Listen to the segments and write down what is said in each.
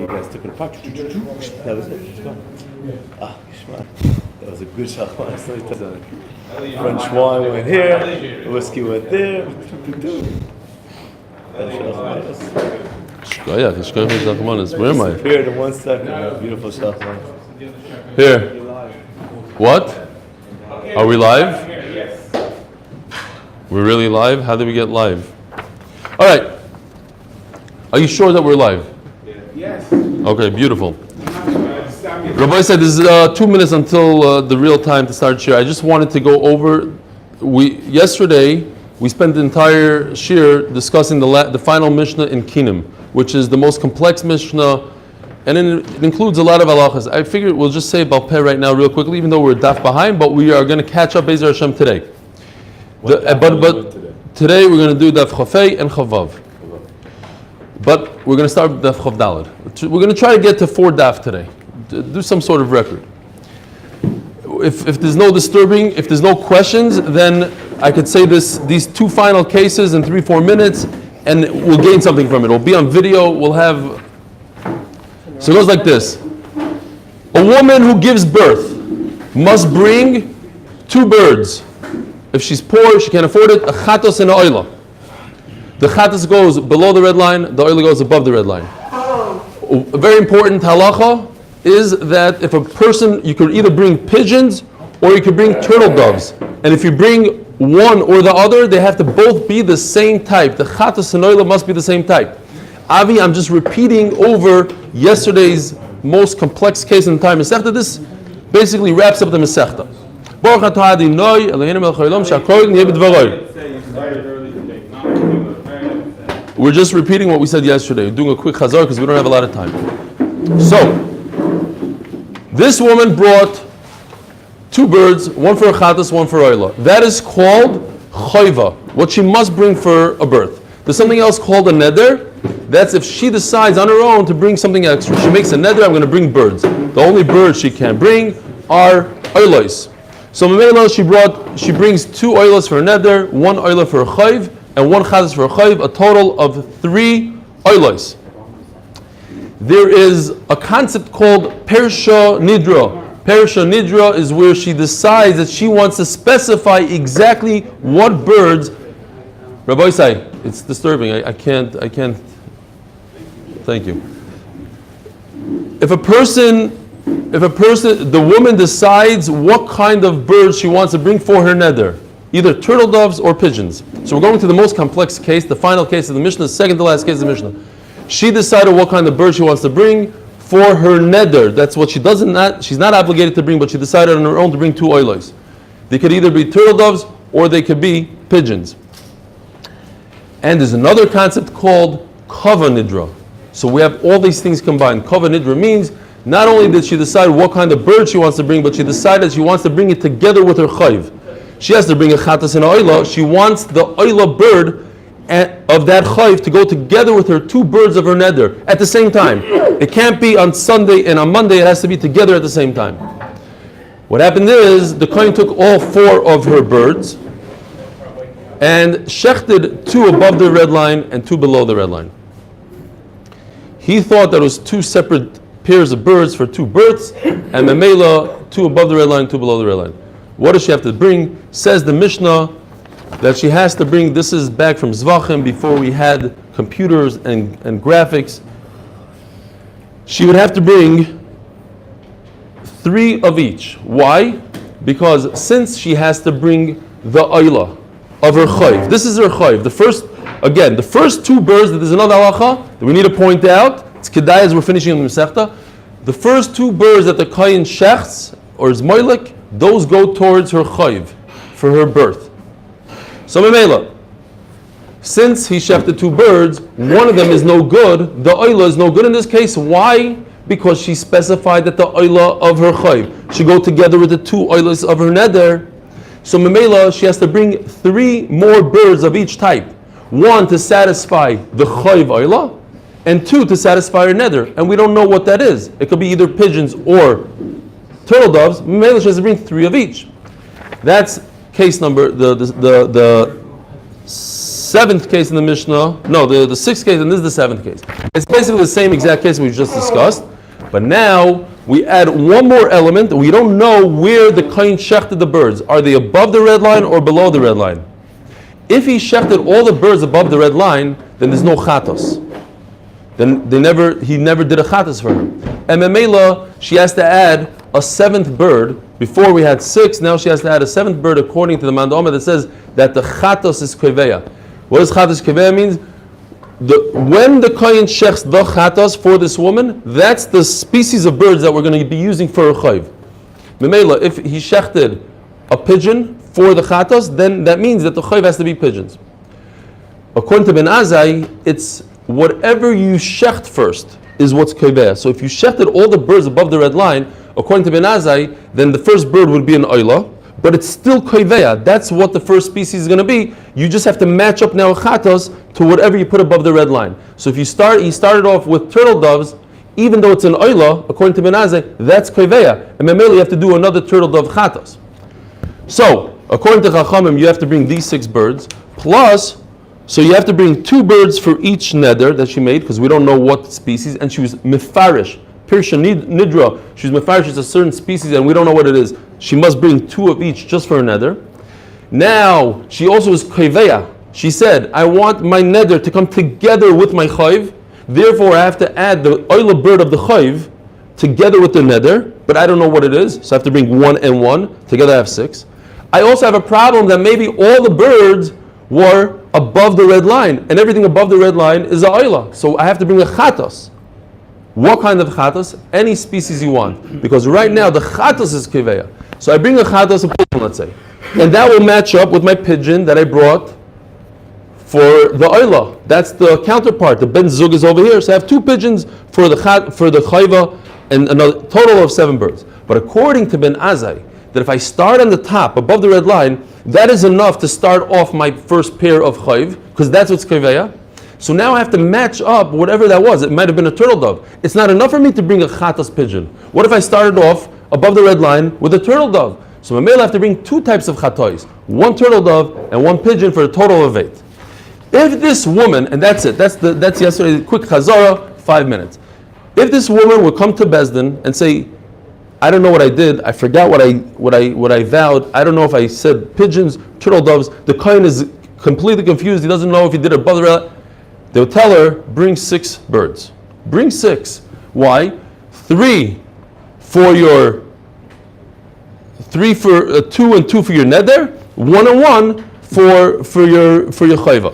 You guys took it apart. That was it. That was a good shachman. French wine went here, whiskey went there. Where am I? Here in 1 second. Beautiful shachman. Here. What? Are we live? We're really live? How did we get live? All right. Are you sure that we're live? Yes. Okay, beautiful. Rabbi said this is 2 minutes until the real time to start shir. I just wanted to go over. Yesterday we spent the entire shir discussing the final Mishnah in Kinim, which is the most complex Mishnah, and it includes a lot of halachas. I figured we'll just say about Peh right now real quickly, even though we're daf behind, but we are going to catch up Be'ezer Hashem today. But today we're going to do daf Chafei and Chavav. But we're going to start with daf Chav Daled. We're going to try to get to 4 daf today. Do some sort of record. If there's no disturbing, if there's no questions, then I could say these 2 final cases in 3-4 minutes, and we'll gain something from it. It'll be on video. We'll have. So it goes like this: a woman who gives birth must bring 2 birds. If she's poor, she can't afford it. A chatos and a oila. The chatos goes below the red line. The oila goes above the red line. A very important halacha is that if a person, you could either bring pigeons or you could bring turtle doves. And if you bring one or the other, they have to both be the same type. The chatos and oila must be the same type. Avi, I'm just repeating over yesterday's most complex case in the time Masechta. This basically wraps up the Masechta. We're just repeating what we said yesterday. We're doing a quick chazar because we don't have a lot of time. So, this woman brought 2 birds, one for a chatas, one for oila. That is called choiva, what she must bring for a birth. There's something else called a neder. That's if she decides on her own to bring something extra. She makes a neder, I'm going to bring birds. The only birds she can bring are oilos. So Mamela, she brings 2 oilos for a neder, 1 oila for a chayv, and 1 chatas for a chayv, a total of 3 oilos. There is a concept called Persha Nidra. Persha Nidra is where she decides that she wants to specify exactly what birds. Rabbi Isai, it's disturbing. I can't. Thank you. If a person, the woman decides what kind of birds she wants to bring for her neder, either turtle doves or pigeons. So we're going to the most complex case, the final case of the Mishnah, second to last case of the Mishnah. She decided what kind of bird she wants to bring for her neder. That's what she's not obligated to bring, but she decided on her own to bring 2 oilos. They could either be turtle doves or they could be pigeons. And there's another concept called kava nidra. So we have all these things combined. Kava nidra means not only did she decide what kind of bird she wants to bring, but she decided she wants to bring it together with her chayv. She has to bring a chatas and a oila. She wants the oila bird of that chayv to go together with her 2 birds of her neder at the same time. It can't be on Sunday and on Monday. It has to be together at the same time. What happened is the kohen took all 4 of her birds and shechted 2 above the red line and 2 below the red line. He thought that it was 2 separate pairs of birds for 2 births, and memela 2 above the red line, 2 below the red line. What does she have to bring? Says the Mishnah that she has to bring. This is back from Zvachim before we had computers and graphics. She would have to bring 3 of each. Why? Because since she has to bring the oila of her chayv. This is her chayv. The first 2 birds, that there's another halacha that we need to point out. It's kedai as we're finishing the Masechta. The first 2 birds that the kohen shechts, or is moilik, those go towards her chayv, for her birth. So Mamela, since he shechted 2 birds, one of them is no good, the oila is no good in this case. Why? Because she specified that the oila of her chayv should go together with the 2 oilas of her neder. So Mamela, she has to bring 3 more birds of each type. 1 to satisfy the chayv oila, and 2 to satisfy her neder. And we don't know what that is. It could be either pigeons or turtle doves. Mamela, she has to bring 3 of each. That's case number, the seventh case in the Mishnah, the sixth case, and this is the seventh case. It's basically the same exact case we just discussed, but now we add one more element. We don't know where the kohen shechted the birds. Are they above the red line or below the red line? If he shechted all the birds above the red line, then there's no chatos. Then he never did a chatos for her. And Memela, she has to add a seventh bird. Before we had 6, now she has to add a seventh bird according to the Mandoma that says that the chatos is kveya. What does chatos kveya means? When the kohen shechs the chatos for this woman, that's the species of birds that we're going to be using for a chayv. Memela, if he shechted a pigeon for the chatos, then that means that the chayv has to be pigeons. According to Ben Azai, it's whatever you shecht first is what's kveya. So if you shechted all the birds above the red line, according to Ben Azai, then the first bird would be an oila, but it's still kveya. That's what the first species is going to be. You just have to match up now chatos to whatever you put above the red line. So if he started off with turtle doves, even though it's an oila, according to Ben Azai, that's kveya. And memeli you have to do another turtle dove chatos. So according to Chachamim, you have to bring these 6 birds plus. So you have to bring 2 birds for each neder that she made, because we don't know what species, and she was mefarish, pirsha nidra, she's mefarish, it's a certain species and we don't know what it is. She must bring 2 of each just for a neder. Now, she also is kveya. She said, I want my neder to come together with my chayv, therefore I have to add the oila bird of the chayv together with the neder, but I don't know what it is, so I have to bring 1 and 1, together I have 6. I also have a problem that maybe all the birds were above the red line, and everything above the red line is a oila. So I have to bring a chatos. What kind of chatos? Any species you want. Because right now the chatos is kiveya. So I bring a chatos, let's say. And that will match up with my pigeon that I brought for the oila. That's the counterpart. The ben zug is over here. So I have 2 pigeons for the chayva and another total of 7 birds. But according to Ben Azai, that if I start on the top, above the red line, that is enough to start off my first pair of chayv, because that's what's kveya. So now I have to match up whatever that was. It might have been a turtle dove. It's not enough for me to bring a chatas pigeon. What if I started off above the red line with a turtle dove? So I have to bring 2 types of chatois, 1 turtle dove and 1 pigeon for a total of 8. If this woman, and that's it, that's yesterday's quick chazara, 5 minutes. If this woman would come to Bezdin and say, I don't know what I did. I forgot what I vowed. I don't know if I said pigeons, turtle doves. The kohen is completely confused. He doesn't know if he did it above the red. They would tell her, bring 6 birds. Bring 6. Why? 3 for your 2 and 2 for your neder. 1 and 1 for your chayva.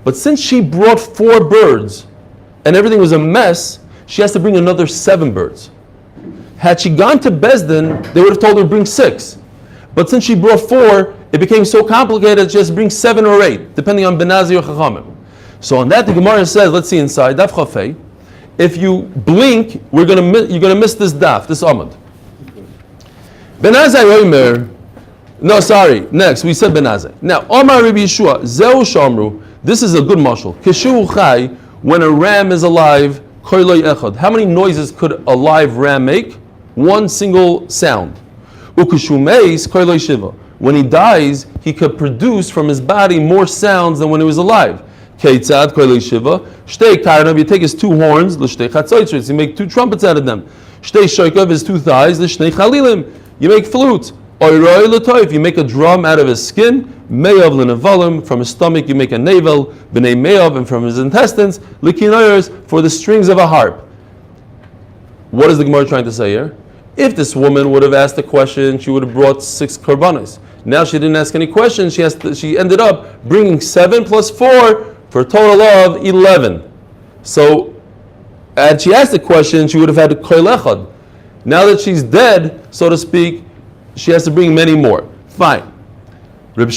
But since she brought 4 birds and everything was a mess, she has to bring another 7 birds. Had she gone to Bezdin, they would have told her bring 6. But since she brought 4, it became so complicated she has to bring 7 or 8, depending on Benazi or Chachamim. So on that the Gemara says, let's see inside, Daf Chafei, if you blink, you're going to miss this daf, this amud. Benazai Omer, no sorry, next, we said Benazai. Now, Omar Rabbi Yeshua, Zeu Shamru, this is a good mashal. Kishu Chai, when a ram is alive, Koiloi Echad. How many noises could a live ram make? 1 single sound. Ukushumeis Koiloi Shiva. When he dies, he could produce from his body more sounds than when he was alive. Keitzad Koiloi Shiva. Shtei Karnav, you take his 2 horns, L'shtei Chatzoitzritz, you make 2 trumpets out of them. Shtei Shoikav, his 2 thighs, L'shtei Chalilim, you make flutes. Oiroi L'toif, you make a drum out of his skin. Meyav L'nevalim, from his stomach you make a navel. B'nei Meyav, and from his intestines. L'kinoyers, for the strings of a harp. What is the Gemara trying to say here? If this woman would have asked a question, she would have brought 6 korbanos. Now she didn't ask any questions. She ended up bringing 7 plus 4 for a total of 11. So, had she asked a question, she would have had a koil echad. Now that she's dead, so to speak, she has to bring many more. Fine. Some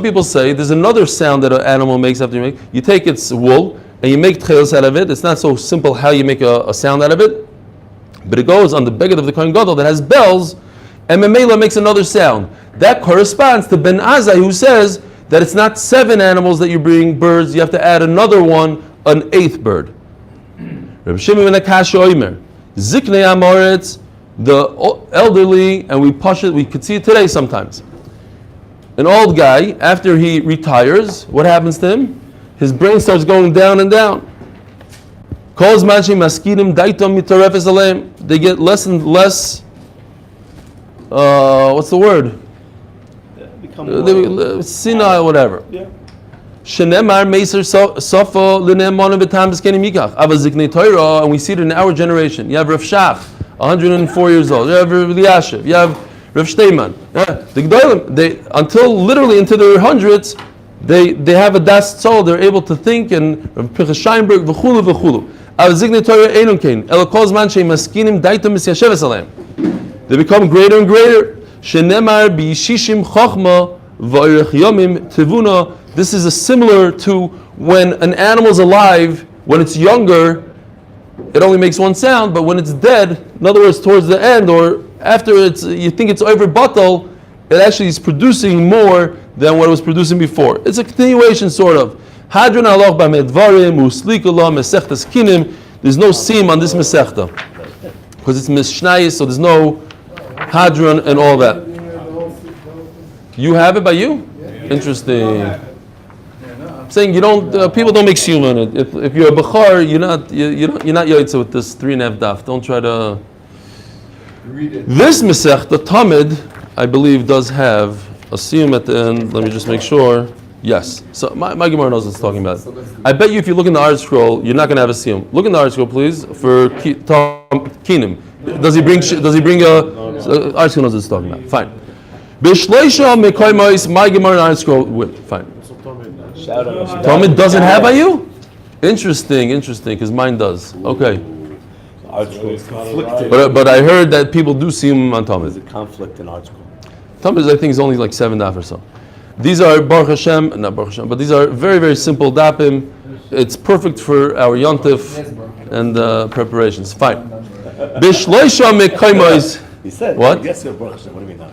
people say there's another sound that an animal makes after you make. You take its wool and you make tchelis out of it. It's not so simple how you make a sound out of it, but it goes on the beged of the Kohen Gadol that has bells, and Memela makes another sound. That corresponds to Ben Azai, who says that it's not 7 animals that you bring, birds, you have to add another one, an 8th bird. Reb Shimon ben Akasha Omer, Ziknei Amoritz, the elderly, and we could see it today sometimes. An old guy, after he retires, what happens to him? His brain starts going down and down. They get less and less, what's the word? Senile, whatever. Yeah. Shenemar Meser Safa Linemon Betam Beskeni Mikach. Avazikne Torah, and we see it in our generation. You have Rav Shach, 104 years old. You have Rav Eliashiv. You have Rav Shteiman. The Gdolim, they until literally into their hundreds, they have a das tzol. They're able to think, and Rav Pinchas Scheinberg v'chulu v'chulu. Avazikne Torah Einun Kain. Ela Kol Zman Shei Maskinim Daitam Misyasheves Aleim. They become greater and greater. Shenemar B'Yishishim Chochma V'Orech Yomim Tivuna. This is similar to when an animal is alive, when it's younger, it only makes one sound, but when it's dead, in other words, towards the end or after you think it's over bottle, it actually is producing more than what it was producing before. It's a continuation, sort of. Hadron aloch b'medvarim uslikula mesechtas kinim. There's no seam on this mesechta because it's mishnayis, so there's no hadron and all that. You have it by you? Interesting. Saying you don't, people don't make siyum on it. If you're a bachar, you're not yaitza with this 3.5 daf. Don't try to read it. This mesech, the Tamid, I believe, does have a siyum at the end. Let me just make sure. Yes. So my Gemara knows what it's talking about. I bet you if you look in the art scroll, you're not going to have a siyum. Look in the art scroll, please, for kinim. Does he bring a art scroll knows what it's talking about? Fine. Bishleisha mekoymais, my Gemara art scroll with. Fine. Tamid doesn't have ayu? Interesting, because mine does. Okay. But I heard that people do see him on Tamid. There's a conflict in art school. Tamid, I think, is only like 7 daf or so. These are Baruch Hashem, not Baruch Hashem, but these are very, very simple dapim. It's perfect for our yontif and preparations. Fine. Bishloisha mekaymois. He said, what? Yes, Baruch Hashem. What do you mean?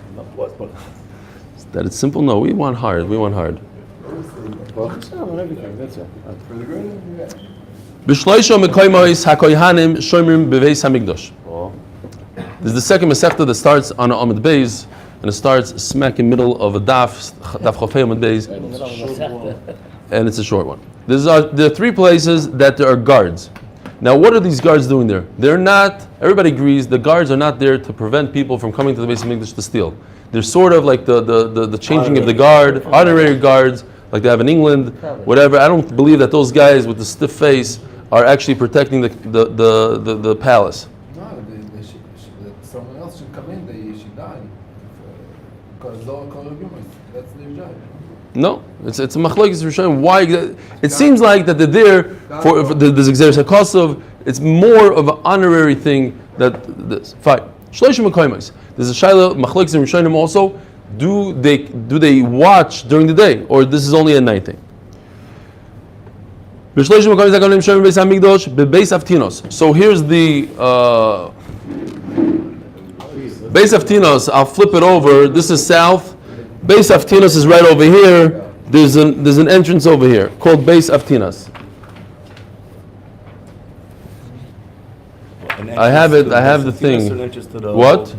That it's simple? No, we want hard. Bishloisha mekaymois hakoyhanim shoymrim beveis hamikdash. This is the second Masechta that starts on a Amud Beis, and it starts smack in the middle of a daf Chofei Amud Beis, and it's a short one. There are 3 places that there are guards. Now, what are these guards doing there? They're not. Everybody agrees the guards are not there to prevent people from coming to the Beis Hamikdash to steal. They're sort of like the changing of the guard, honorary guards, like they have in England, whatever. I don't believe that those guys with the stiff face are actually protecting the palace. Someone else should come in, they should die. Because that's their job. No, it's a machlokes Rishonim. Why? It seems like that they're there for the Xeris HaKosov. It's more of an honorary thing that this. Fine. Shloshim HaKoymas. There's a shayla machlokes Rishonim also. Do they watch during the day, or this is only a night thing? So here's the Beis Avtinos. I'll flip it over. This is south. Beis Avtinos is right over here. There's an entrance over here called Beis Avtinos. I have it. I have the thing. What?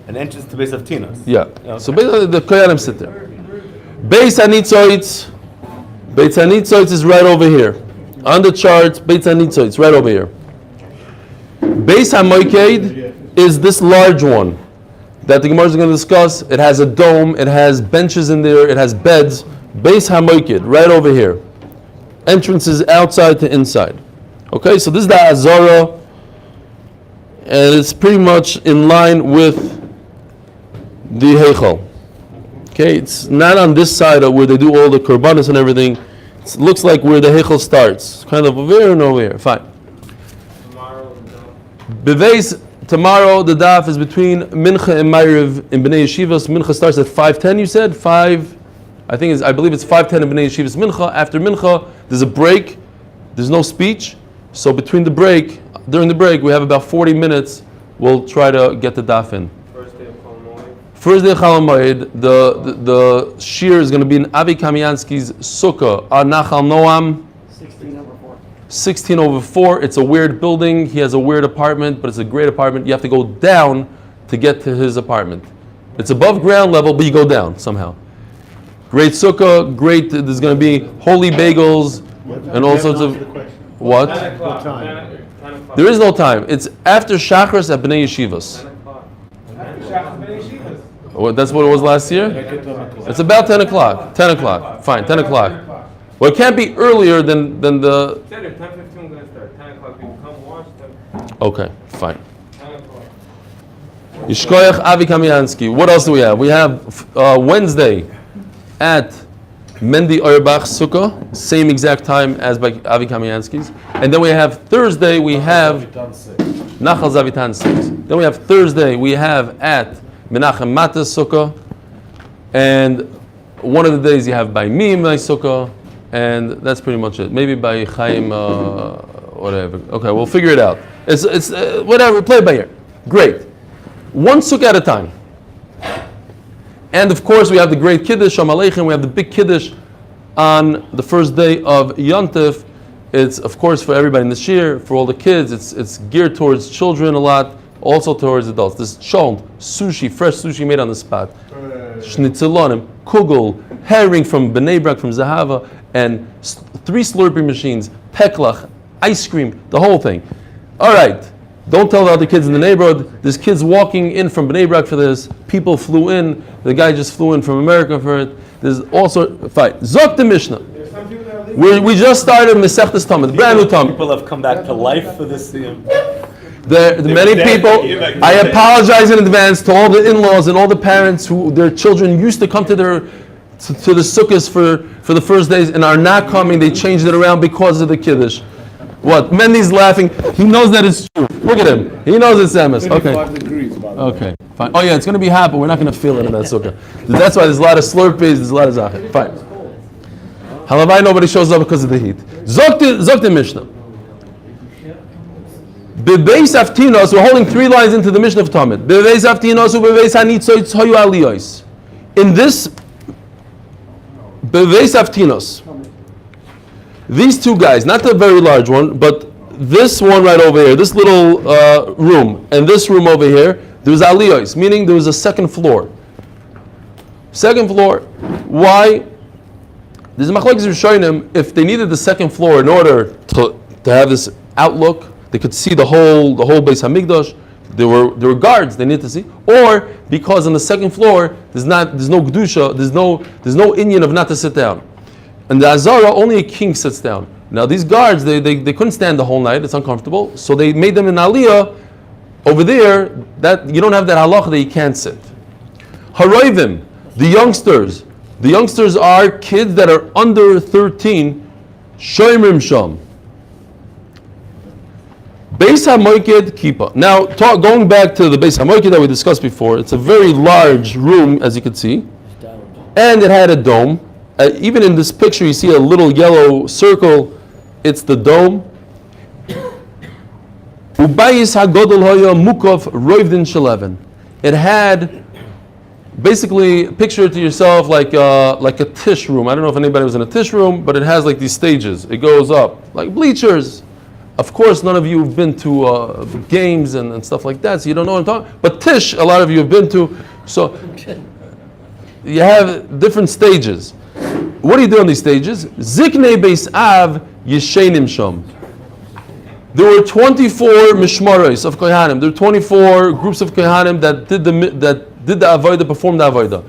An entrance to Beis Avtinos. Yeah. Okay. So basically, the Koyanim sit there. Beis Hanitzoitz. Beis Hanitzoitz is right over here. On the chart, Beis Hanitzoitz right over here. Beis HaMoiked is this large one that the Gemara is going to discuss. It has a dome, it has benches in there, it has beds. Beis HaMoiked, right over here. Entrances outside to inside. Okay, so this is the Azara, and it's pretty much in line with the Heichal. Okay, it's not on this side of where they do all the korbanos and everything. It looks like where the Heichal starts. Kind of over here and over here. Fine. Tomorrow the daf is between Mincha and Ma'ariv in Bnei Yeshivas. Mincha starts at 5:10. You said 5. I believe it's 5:10 in Bnei Yeshivas Mincha. After Mincha, there's a break. There's no speech. So during the break, we have about 40 minutes. We'll try to get the daf in. First day of Chol Hamoed, the shir is going to be in Avi Kamiansky's sukkah on Nachal Noam. 16/4. It's a weird building. He has a weird apartment, but it's a great apartment. You have to go down to get to his apartment. It's above ground level, but you go down somehow. Great sukkah, great. There's going to be holy bagels and all sorts of. What? 10 o'clock. 10 o'clock. There is no time. It's after Shachris at Bnei Yeshivas. 10 o'clock. After Bnei Yeshivas. Well, that's what it was last year? It's about 10 o'clock. 10 o'clock. Fine, 10 o'clock. Well, it can't be earlier than the. 10:15 going to start. 10 o'clock people come watch. Okay, fine. 10 o'clock. Yishkoyach Avi Kamiansky. What else do we have? We have Wednesday at Mendy Auerbach Sukkah, same exact time as by Avi Kamiansky's. And then we have Thursday, we have Nachal Zavitan 6. Then we have Thursday, we have at Menachem Matas Sukkah. And one of the days you have by me my Sukkah. And that's pretty much it. Maybe by Chaim, whatever. Okay, we'll figure it out. It's whatever, play it by ear. Great. One sukkah at a time. And of course, we have the great Kiddush, Shalom Aleichem. We have the big Kiddush on the first day of Yontif. It's, of course, for everybody in this year, for all the kids. It's geared towards children a lot, also towards adults. This sholm, sushi, fresh sushi made on the spot. Schnitzelonim, kugel, herring from Bnei Brak, from Zahava, and 3 slurping machines, peklach, ice cream, the whole thing. All right. Don't tell the other kids in the neighborhood. There's kids walking in from Bnei Brak for this. People flew in. The guy just flew in from America for it. There's also fight. Zok the Mishnah. We just started Mesechtes Tamid, brand new Tamid. People have come back to life for this. Many people. I apologize in advance to all the in-laws and all the parents who their children used to come to the sukkahs for the first days and are not coming. They changed it around because of the Kiddush. What? Mendy's laughing. He knows that it's true. Look at him. He knows it's Emes. Okay. Degrees, Okay. Fine. Oh yeah, it's going to be hot, but we're not going to feel it in that sukkah. That's why there's a lot of slurpees. There's a lot of zachet. Fine. Halavai, nobody shows up because of the heat. Zok the Mishnah. Bebeis Aftinos. We're holding 3 lines into the Mishnah of Tamid. Bebeis Aftinos ubebeis hanitzoitz hoyu aliyos. In this Bebeis Aftinos. These 2 guys, not the very large one, but this one right over here, this little room, and this room over here, there was aliyos, meaning there was a second floor. Second floor. Why? There's a machlokes rishonim. If they needed the second floor in order to have this outlook, they could see the whole Beis Hamikdash. There were guards they need to see, or because on the second floor there's no kedusha, there's no Indian of not to sit down. And the Azara, only a king sits down. Now these guards, they couldn't stand the whole night, it's uncomfortable, so they made them in Aliyah. Over there, that you don't have that halacha that you can't sit. Haroivim, the youngsters are kids that are under 13, shoymrim sham. Beis HaMoiked Kippah. Now, going back to the Beis HaMoiked that we discussed before, it's a very large room, as you can see, and it had a dome. Even in this picture, you see a little yellow circle. It's the dome. Ubayis hagodol hoya mukov roivdin sheleven. It had, basically, picture it to yourself like a tish room. I don't know if anybody was in a tish room, but it has like these stages. It goes up like bleachers. Of course, none of you have been to games and stuff like that, so you don't know what I'm talking about. But tish, a lot of you have been to. So you have different stages. What do you do on these stages? Ziknei Beis Av Yeshenim Sham. There were 24 mishmaros of kohanim. There were 24 groups of kohanim that did the avodah, performed the avodah.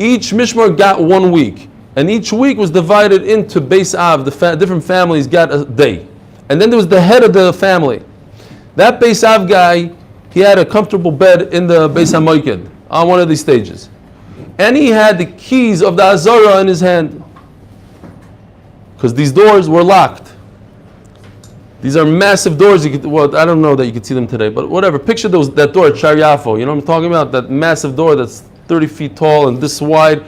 Each mishmar got 1 week, and each week was divided into Beis Av. The different families got a day, and then there was the head of the family. That Beis Av guy, he had a comfortable bed in the Beis HaMoiked on one of these stages, and he had the keys of the Azara in his hand, because these doors were locked. These are massive doors. I don't know that you could see them today, but whatever. Picture that door at Shar Yafo. You know what I'm talking about? That massive door that's 30 feet tall and this wide.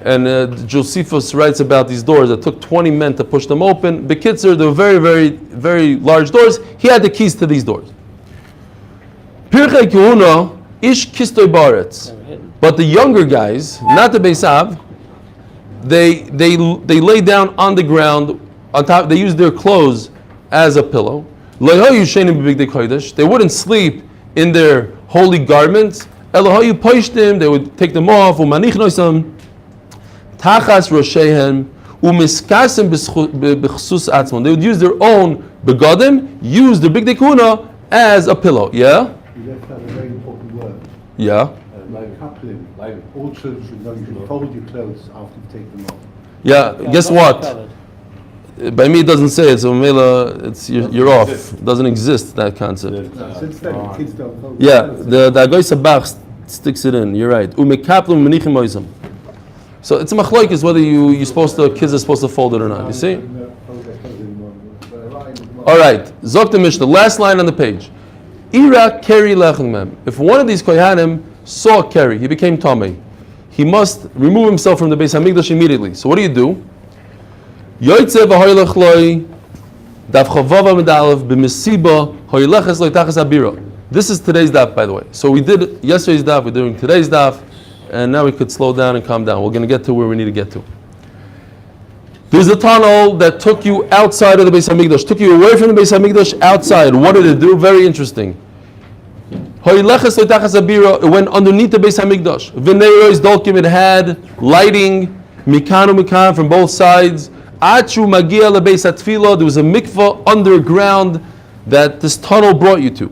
And Josephus writes about these doors. It took 20 men to push them open. Bekitzer, they were very, very, very large doors. He had the keys to these doors. Pirchei Kehuna, Ish Kistoy Baretz. But the younger guys, not the Beis Av, they lay down on the ground on top. They used their clothes as a pillow. They wouldn't sleep in their holy garments. They would take them off. tachas roshehem umiskasim b'chsus atzmon. They would use their own begadim, use the big dekuna as a pillow. Yeah? You left out a very important word. Yeah. Like coupling. All children should know you should fold your clothes after you take them off. Yeah, guess what? By me it doesn't say it, so Mela, it's you're off. It doesn't exist, that concept. Since then, the kids don't fold. Yeah, the Agoy Sabach sticks it in. You're right. Umekaplim menichim oizim. So it's a machlokes whether kids are supposed to fold it or not. You see? All right. Zok the Mishnah. Last line on the page. Ira keri lechem. If one of these kohanim saw a keri, he became tamei. He must remove himself from the Beis Hamikdash immediately. So what do? Yoitze v'hoylech loy daf chavava medalev b'mesiba hoyleches loy tachas abira. This is today's daf, by the way. So we did yesterday's daf, we're doing today's daf, and now we could slow down and calm down. We're going to get to where we need to get to. There's a tunnel that took you outside of the Beis Hamikdash, took you away from the Beis Hamikdash outside. What did it do? Very interesting. Hoyleches loy tachas abira. It went underneath the Beis Hamikdash. V'neiros dolkim. It had lighting, mikanu mikan from both sides. Achu magia lebeis atfila. There was a mikvah underground that this tunnel brought you to.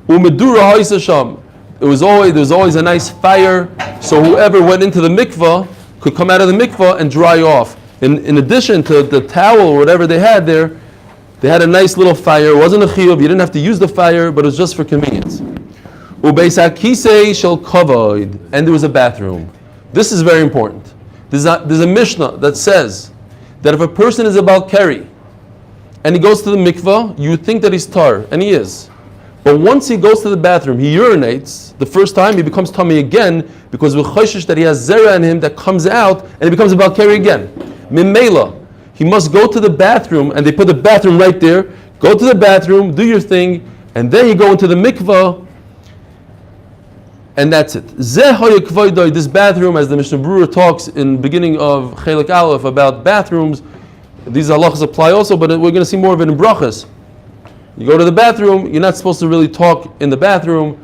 Umedura haisasham. There was always a nice fire, so whoever went into the mikvah could come out of the mikvah and dry off. In addition to the towel or whatever they had there, they had a nice little fire. It wasn't a chiyuv. You didn't have to use the fire, but it was just for convenience. Ubeis hakisei shel kavod. And there was a bathroom. This is very important. There's a Mishnah that says that if a person is a Baal Keri and he goes to the mikvah, you would think that he's tar, and he is. But once he goes to the bathroom, he urinates. The first time he becomes tummy again because we're choshish that he has zera in him that comes out and he becomes a Baal Keri again. Mimela, he must go to the bathroom, and they put the bathroom right there. Go to the bathroom, do your thing, and then you go into the mikvah, and that's it. This bathroom, as the Mishnah Berurah talks in the beginning of Chelik Aleph about bathrooms, these halachas apply also, but we're going to see more of it in brachas. You go to the bathroom, you're not supposed to really talk in the bathroom,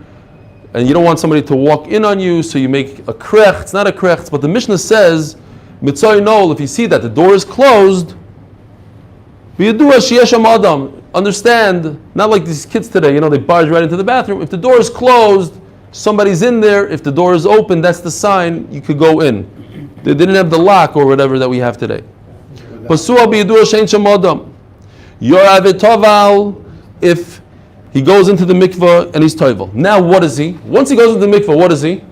and you don't want somebody to walk in on you, so you make a krech. It's not a krech, but the Mishnah says, Mitzay Nol, if you see that the door is closed, understand, not like these kids today, they barge right into the bathroom. If the door is closed, somebody's in there. If the door is open, that's the sign you could go in. They didn't have the lock or whatever that we have today. If he goes into the mikvah and he's toivel. Now what is he? Once he goes into the mikvah, what is he?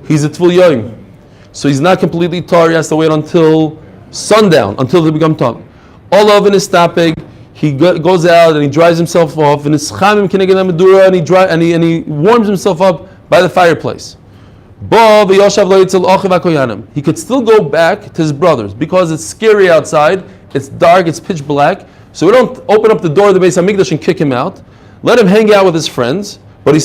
He's a tvul yoim. So he's not completely tar. He has to wait until sundown, until they become tar. All of in his tapeg, he goes out and he dries himself off, and he warms himself up by the fireplace. He could still go back to his brothers because it's scary outside. It's dark. It's pitch black. So we don't open up the door of the Beis Hamikdash and kick him out. Let him hang out with his friends, but you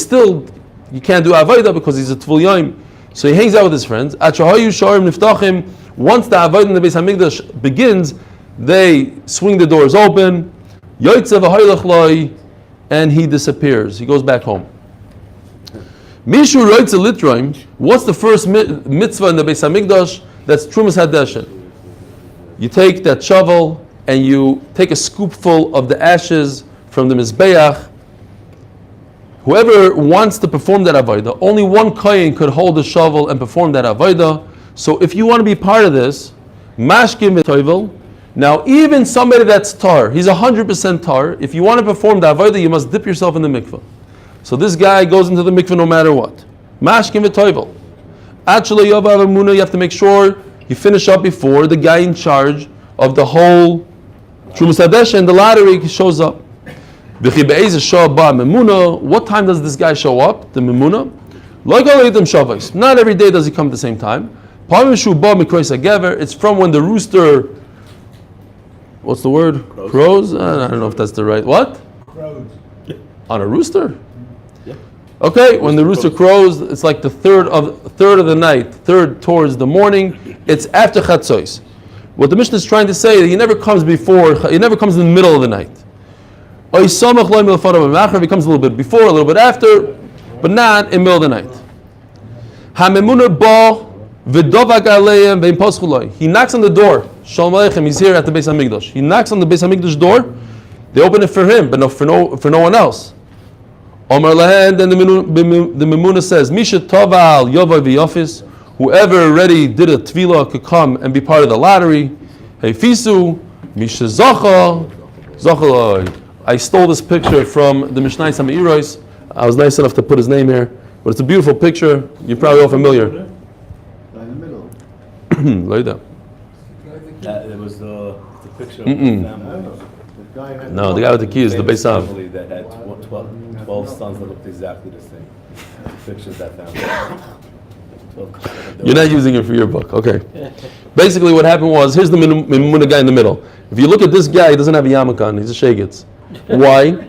can't do avodah because he's a tvul yoim. So he hangs out with his friends. Once the avodah in the Beis Hamikdash begins, they swing the doors open, and he disappears. He goes back home. What's the first mitzvah in the Beis Hamikdash? That's Trumas Hadeshin. You take that shovel and you take a scoopful of the ashes from the Mizbeach. Whoever wants to perform that avodah, only one kohen could hold the shovel and perform that avodah. So if you want to be part of this, mashkim v'toivel. Now even somebody that's tar, he's 100% tar. If you want to perform the avodah, you must dip yourself in the mikveh. So this guy goes into the mikveh no matter what. Mashkim v'toivel. Actually, you have to make sure you finish up before the guy in charge of the whole Trumas Hadesh and the lottery shows up. What time does this guy show up? The Memuna? Not every day does he come at the same time. It's from when the rooster, what's the word? Crows? I don't know if that's the right. What? Crows. On a rooster? Yeah. Okay, when the rooster crows, it's like the third of the night, third towards the morning. It's after Chatzos. What the Mishnah is trying to say is he never comes before. He never comes in the middle of the night. He comes a little bit before, a little bit after, but not in the middle of the night. V'dovak aleim ve'im poschuloi. He knocks on the door. Shalom Aleichem. He's here at the Beis Hamikdash. He knocks on the Beis Hamikdash door. They open it for him, but for no one else. Omar lahen. Then the Memuna says, Misha toval yovai v'yofis. Whoever already did a tefillah could come and be part of the lottery. Hey fisu. Misha zacha. Zachaloi. I stole this picture from the Mishnah Sameiros. I was nice enough to put his name here, but it's a beautiful picture. You're probably all familiar. In the middle. Later. It was the picture of the family. No, the guy with the key is the Beis Av. Family that had 12 sons that looked exactly the same. Pictures of that family. You're not using it for your book, okay. Basically what happened was, here's the Mimuna guy in the middle. If you look at this guy, he doesn't have a yarmulke on, he's a shegitz. Why?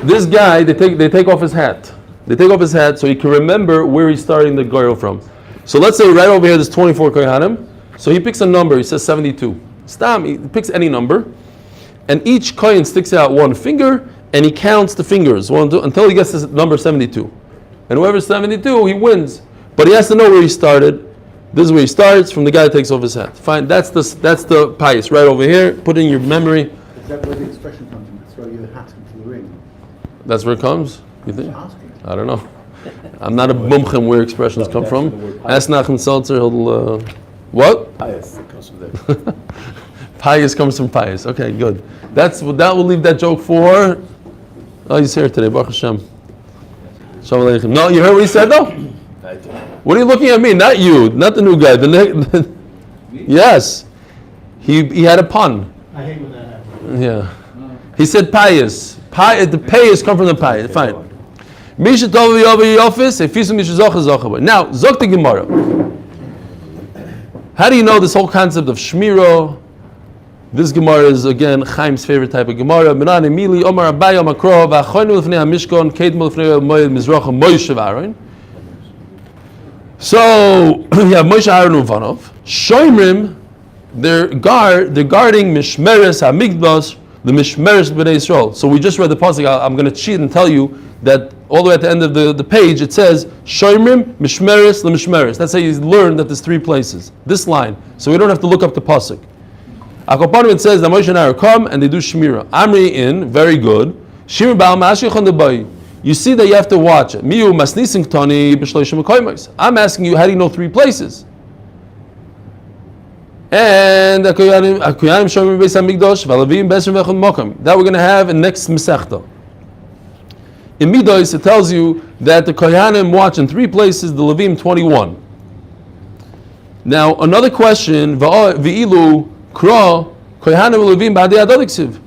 This guy, they take off his hat. They take off his hat so he can remember where he's starting the goyel from. So let's say right over here there's 24 kohanim. So he picks a number, he says 72. Stam, he picks any number, and each kohen sticks out one finger, and he counts the fingers until he gets to number 72. And whoever's 72, he wins. But he has to know where he started. This is where he starts, from the guy that takes off his hat. Fine, that's the pious right over here. Put it in your memory. Is that where the expression comes from? Throw your hat into the ring. That's where it comes, you think? Just asking. I don't know. I'm not a mumchem where expressions come from. Ask Nachum Seltzer, he'll... what? Pious, it comes from there. Pious comes from pious. Okay, good. That will leave that joke for... Oh, he's here today, Baruch Hashem. Shalom Aleichem. No, you heard what he said though? I do. What are you looking at me? Not you, not the new guy. Yes. He had a pun. I hate when that happens. Yeah. He said pious. The pious come from the pious. Fine. Misha tov v'yovi yofis, efisu misha zocha zocha. Now, zok the Gemara. How do you know this whole concept of shmiro? This Gemara is again Chaim's favorite type of Gemara. Menan emili omar abayah makro v'achonu l'fnei hamishkon kedmo l'fnei moed mizracha Moshe v'Aaron. So you have Moshe, Aaron, and Vanov. Shoimrim, they're guarding Mishmeres HaMikdash, the Mishmeres B'nai Yisrael. So we just read the pasuk. I'm going to cheat and tell you that all the way at the end of the page it says Shoimrim Mishmeres LeMishmeres. That's how you learn that there's three places. This line, so we don't have to look up the pasuk. Akopanim it says that Moshe and Aaron come and they do Shmira. Amri in, very good. Shmir Baal Ma'ashichon Debai. You see that you have to watch it. Miu masnising tani b'shloishim koymos. I'm asking you, how do you know three places? And that we're going to have in next Masechta. In Midos it tells you that the Kohanim watch in three places, the Levim 21. Now another question, V'ilu Kra Kohanim Levim B'adei Adodiksiv.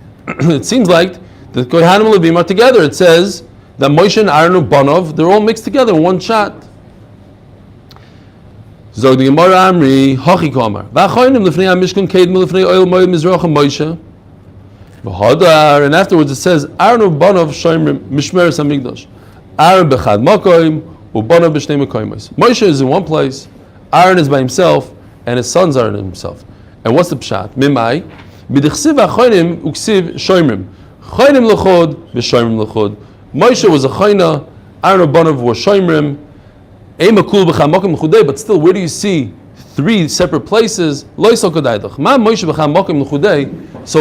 It seems like the Kohanim and Levim are together. It says that Moshe and Aaron and Banov, they're all mixed together in one shot. Zog the Gemara Amri, Hachi Kamar. V'achoinim l'fnei HaMishkan Kedim l'fnei Oil Moed Mizracha Moshe. V'hadar, and afterwards it says Aaron and Banov Shoimrim Mishmeres HaMikdash. Aaron b'chad makoim u'Banov b'shnei makoimos. Moshe is in one place, Aaron is by himself, and his sons are in himself. And what's the pshat? Mimai b'dichsiv v'achoinim uksiv Shoimrim. Choinim l'chod v'Shoimrim l'chod. Moshe was a chayna, Aaron and Banov were Shoimrim. But still, where do you see three separate places? So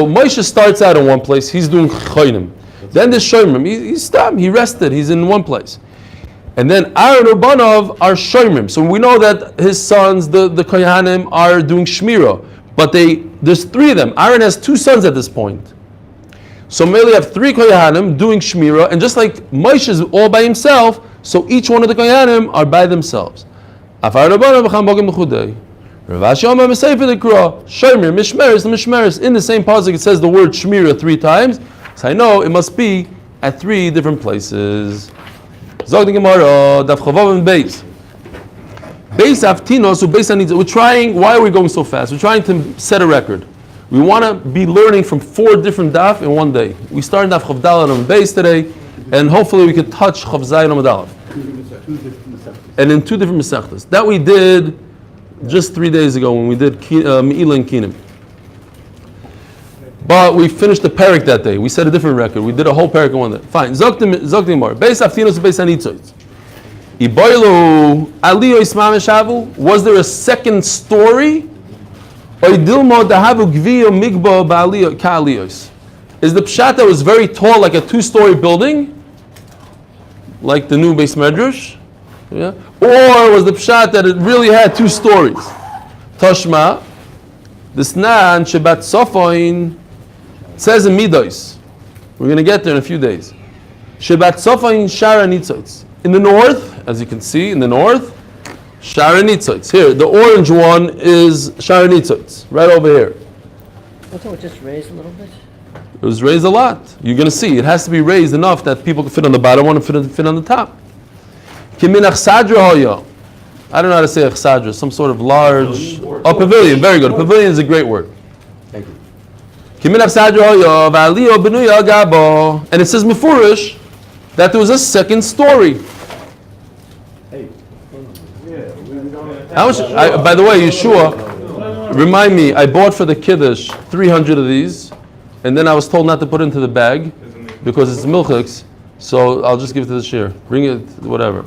Moshe starts out in one place, he's doing choinim. Then there's shoimrim, he's stopped, he rested, he's in one place. And then Aaron and Banov are shoimrim. So we know that his sons, the kohanim, are doing shmira. But there's three of them. Aaron has two sons at this point. So merely have three kohanim doing shmira, and just like Moshe is all by himself, so each one of the kohanim are by themselves. In the same pasuk it says the word shmira 3 times, so I know it must be at 3 different places. We're trying. Why are we going so fast? We're trying to set a record. We want to be learning from 4 different daf in one day. We started Daf Chav Daled on Beis today, and hopefully we could touch Chav Zayin on Aleph. And in 2 different Masechtas. That we did just 3 days ago when we did Me'ilah and Kinim. But we finished the parak that day. We set a different record. We did a whole parak in one day. Fine. Zok the Gemara. Beis Aftinos Beis Anitzos. Iboilu aliyos mameshavu. Was there a second story? Oidilmo dahavu gviyo migbo ba'aliyos ka'aliyos. Is the pshat that was very tall, like a 2-story building, like the new Beis Medrash? Yeah? Or was the pshat that it really had 2 stories? Tashma, the Snan Shebat Sofoin says in Midos. We're going to get there in a few days. Shebat Sofoin Shara Nitzoitz. In the north, as you can see, in the north, Shara Nitzoitz. Here, the orange one is Shara Nitzoitz, right over here. I thought it just raised a little bit. It was raised a lot. You're going to see. It has to be raised enough that people can fit on the bottom one and fit on the top. Kimin achsadra hoya. I don't know how to say achsadra. Some sort of large... Oh, pavilion. Very good. Pavilion is a great word. Thank you. Kimin achsadra hoya v'aliyo benuya gabo. And it says mefurish that there was a second story. How much? By the way, Yeshua, remind me, I bought for the Kiddush 300 of these, and then I was told not to put it into the bag because it's milchiks, so I'll just give it to the shir. Bring it, whatever.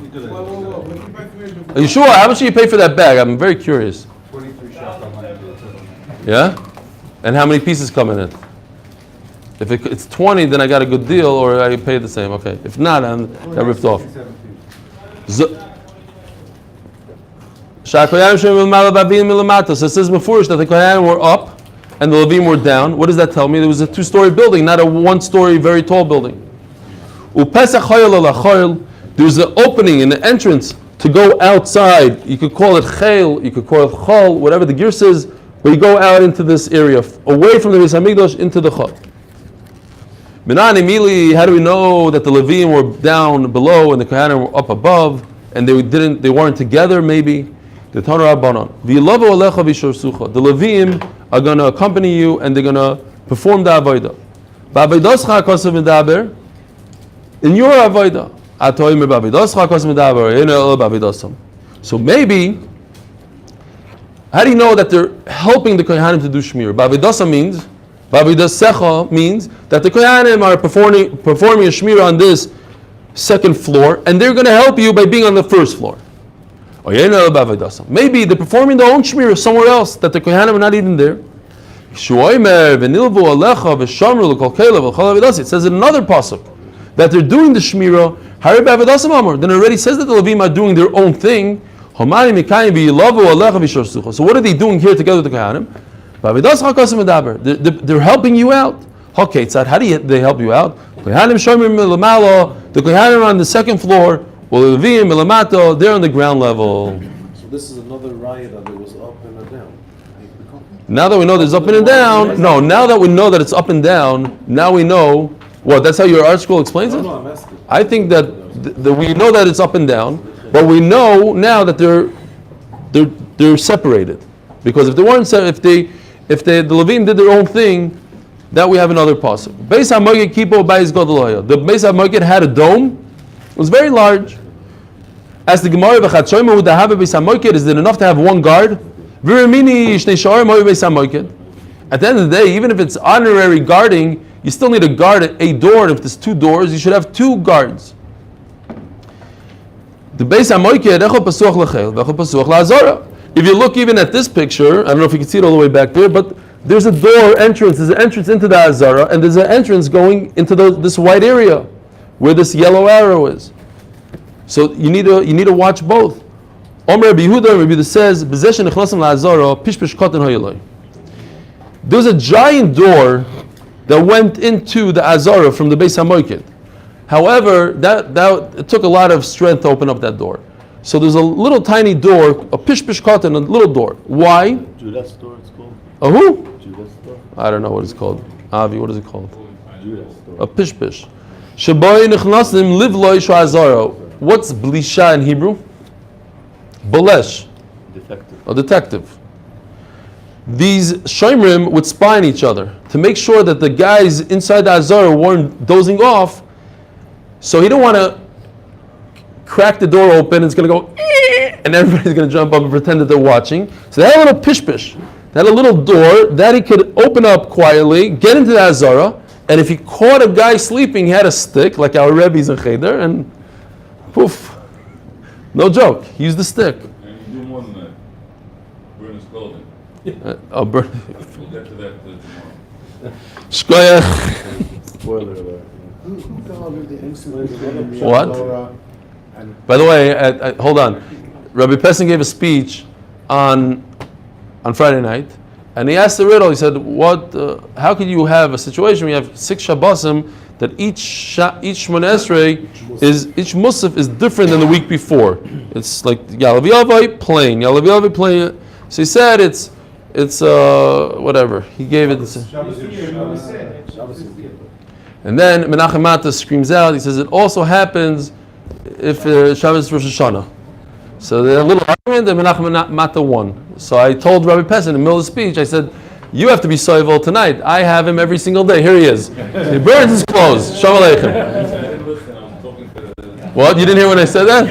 Yeshua, how much do you pay for that bag? I'm very curious. 23 shekels. Yeah? And how many pieces come in it? If it's 20, then I got a good deal, or I pay the same. Okay. If not, I got ripped off. So it says mefurish that the Kohanim were up and the Levim were down. What does that tell me? There was a 2-story building, not a 1-story, very tall building. There's an opening in the entrance to go outside. You could call it chayil, you could call it chol, whatever the gear says, but you go out into this area, away from the Beis Hamikdash into the chol. Minan Emili, how do we know that the Levim were down below and the Kohanim were up above, and they weren't together? Maybe the Tanur Rabbanon. V'yilavu alecha v'yishorsucha. The Levim are going to accompany you and they're going to perform the avodah. Ba'avodoscha kosev medaber. In your avodah, atoyim ba'avodoscha kosev medaber. Eno ba'avodosam. So maybe, how do you know that they're helping the Kohanim to do shmir? Ba'avodosam means. Ba'avodosecha means that the Kohanim are performing a shmir on this second floor, and they're going to help you by being on the first floor. Maybe they're performing their own shmir somewhere else that the Kohanim are not even there. It says in another pasuk that they're doing the shmira. Then it already says that the Levim are doing their own thing. So what are they doing here together with the Kohanim? They're helping you out. How do they help you out? The Kohanim are on the second floor, while the Levim, they're on the ground level. So this is another raya that it was up and down. Now that we know there's up and down, now that we know that it's up and down, now we know, what, that's how your art school explains it? No, I'm asking. I think that we know that it's up and down, but we know now that they're separated. Because if they weren't, if the Levim did their own thing, that we have another pasuk. Beis HaMoed Kipo Beis Gadol. The Beis HaMoed had a dome. It was very large. As the Gemara v'Chatzoyim Hu Dahave Beis HaMoed, is it enough to have one guard? V'Rimini Shnei Sha'ar Moed Beis HaMoed. At the end of the day, even if it's honorary guarding, you still need to guard at a door. And if there's 2 doors, you should have 2 guards. The Beis HaMoed Echol Pasuach L'Chel V'Echol Pasuach L'Azora. If you look even at this picture, I don't know if you can see it all the way back there, but there's a door entrance. There's an entrance into the Azara, and there's an entrance going into this white area where this yellow arrow is. So you need to watch both. Omer Rabbi Yehuda says, "B'zeh shenichnasim la'Azara, pishpish koten hayeloi." There's a giant door that went into the Azara from the Beis HaMoed. However, that it took a lot of strength to open up that door. So there's a little tiny door, a pishpish koten, a little door. Why? Judas door, it's called. A who? Judas door. I don't know what it's called. Avi, what is it called? Judas door. A pishpish. Shaboy nichnasim livloi shazaro. What's blisha in Hebrew? Bolesh. Defective. A detective. These shomrim would spy on each other to make sure that the guys inside the Azara weren't dozing off. So he didn't want to crack the door open. It's going to go, and everybody's going to jump up and pretend that they're watching. So they had a little pishpish. They had a little door that he could open up quietly, get into the Azara, and if he caught a guy sleeping, he had a stick, like our Rebbe's in Cheder, and poof, No joke. He used the stick. And you do more than that. Burn his clothing. Burn. We'll get to that tomorrow. Shkoyach. Spoiler alert. What? By the way, hold on. Rabbi Pessin gave a speech on Friday night, and he asked the riddle. He said, "What? How could you have a situation where you have 6 Shabbosim that each Shmoneh Esrei each Musaf is different than the week before? It's like Yalav Yavai plain, Yalav Yavai plain." So he said it's whatever. He gave it. And then Menachem Mata screams out. He says it also happens if Shabbos Rosh Hashanah. So they had a little argument, and Menachem Mata won. So I told Rabbi Pessin in the middle of the speech, I said, "You have to be soivel tonight. I have him every single day. Here he is. He burns his clothes. Shalom Aleichem." What? You didn't hear when I said that?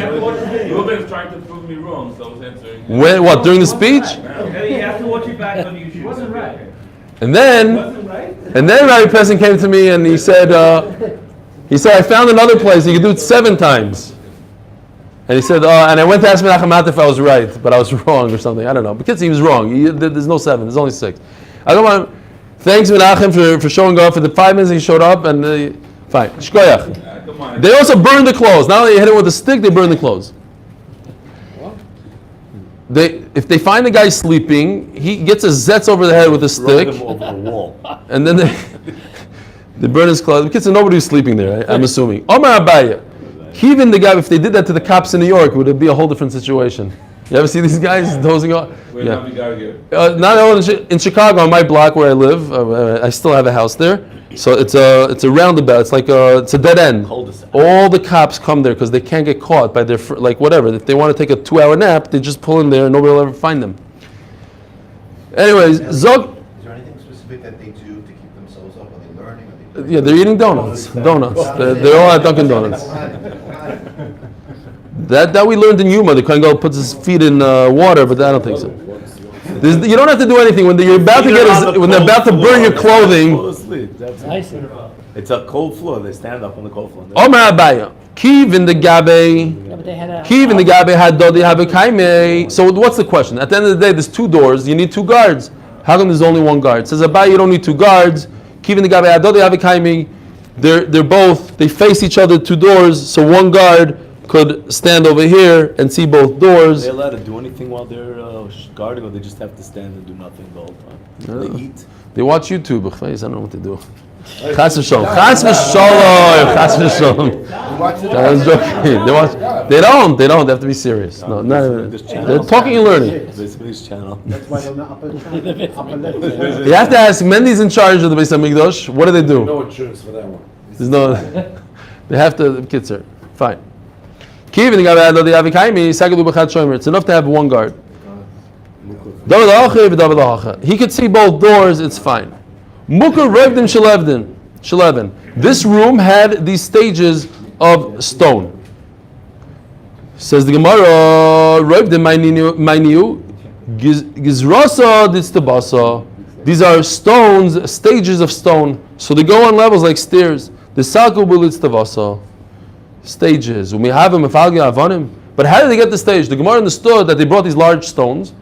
Ruben's trying to prove me wrong, so I was answering. When? What? During the speech? You have to watch it back on YouTube. It wasn't right. And then Rabbi Pessin came to me and he said, I found another place. You could do it 7 times. And he said, and I went to ask Menachem Mata if I was right, but I was wrong or something. I don't know. Because he was wrong. There's no 7. There's only 6. I don't want. Thanks Menachem for showing up. For the 5 minutes he showed up, and fine. Shkoyach. They also burn the clothes. Not only hit him with a stick, they burn the clothes. If they find the guy sleeping, he gets a zetz over the head with a stick, Over the wall. and then they burn his clothes. Because nobody's sleeping there, I'm assuming. Omar Abaya. Even the guy, if they did that to the cops in New York, would it be a whole different situation? You ever see these guys dozing off? Not here. Not only in Chicago, on my block where I live, I still have a house there. So it's a roundabout. It's like it's a dead end. All the cops come there because they can't get caught by their whatever. If they want to take a 2-hour nap, they just pull in there and nobody will ever find them. Anyways, Zog. Is there anything specific that they do to keep themselves up? Are they learning? Are they Yeah, they're eating donuts. They're all at Dunkin' Donuts. That we learned in Yuma. The Kohen Gadol puts his feet in water, but I don't think so. You don't have to do anything when they're about to when they're about to burn your clothing. I see. It's a cold floor. They stand up on the cold floor. Omar Abaya, Kiv in the Gabe, Yeah, but they had a. Kiv in the Gabe had Dodi have a Kaime. So what's the question? At the end of the day, there's 2 doors. You need 2 guards. How come there's only 1 guard? It says Abaya, you don't need 2 guards. Kiv in the Gabe had Dodi have a Kaime. They face each other 2 doors. So 1 guard could stand over here and see both Are doors. they allowed to do anything while they're guarding, or they just have to stand and do nothing the whole time? They eat. They watch YouTube. I don't know what to do. Chas v'sholom. Chas v'sholom. Chas v'sholom. I'm joking. They don't. They have to be serious. No, they're talking and learning. This channel. That's why they're not upper left. You have to ask. Mendy's in charge of the Beis Hamikdash. What do they do? No insurance for that one. There's no. They have to. Kids are fine. It's enough to have 1 guard. He could see both doors. It's fine. This room had these stages of stone. Says the Gemara, these are stones, stages of stone. So they go on levels like stairs. The stages. But how did they get the stage? The Gemara understood that they brought these large stones,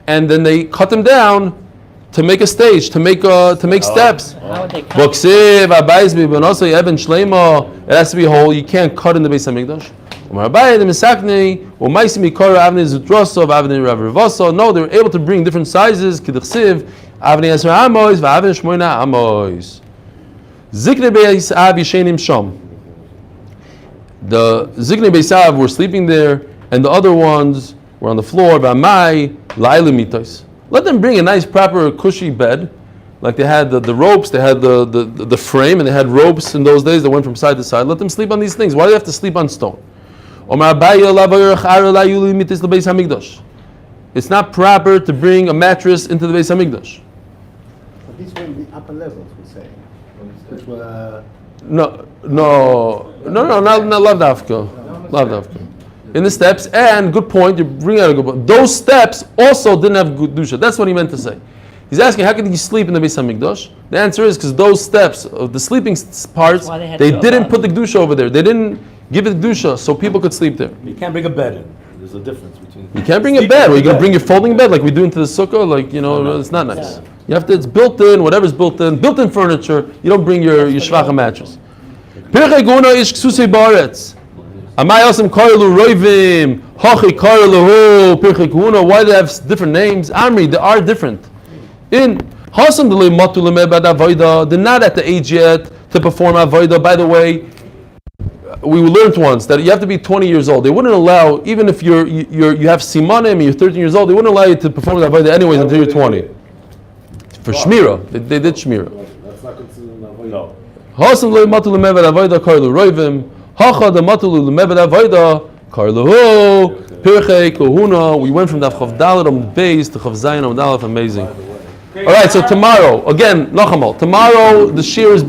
and then they cut them down to make a stage, to make steps. How would they cut? It has to be whole. You can't cut in the Beis Hamikdash. No, they were able to bring different sizes. The Ziknei Beisav were sleeping there, and the other ones were on the floor. Let them bring a nice, proper, cushy bed. Like they had the ropes, they had the frame, and they had ropes in those days that went from side to side. Let them sleep on these things. Why do they have to sleep on stone? It's not proper to bring a mattress into the Beis Hamikdash. But these were in the upper levels, we say. Which were... No, not Lav Dafka. In the steps, and good point, you bring out a good point. Those steps also didn't have Kedusha. That's what he meant to say. He's asking, how can you sleep in the Beis Hamikdash? The answer is because those steps, of the sleeping parts, They didn't put the Kedusha over there. They didn't give it Kedusha so people could sleep there. You can't bring a bed in. a difference between. You can't bring a bed. Are you going to bring your folding bed like we do into the sukkah? Like, it's not nice. You have to, it's built in, whatever's built-in furniture. You don't bring your shvacha mattress. Pirchei guna ish ksusei baretz. Amai asim karelu roivim. Hachi karelu pirchei guna. Why do they have different names? Amri, they are different. In hasam delei matu lemebad avoida. They're not at the age yet to perform avoida. By the way, we learned once that you have to be 20 years old. They wouldn't allow, even if you have simanim and you're 13 years old, they wouldn't allow you to perform the avodah anyways until you're 20. For shmira, they did shmira. That's not considered an avodah. No. Hasam le matul lemevad avodah karlu roivim. Hacha the matul lemevad avodah karlu ho pirchei kohuna. We went from Daf Chav Daled on base to Chav Zayin on Daled. Amazing. All right, so tomorrow again, Nachamal. Tomorrow the shear is.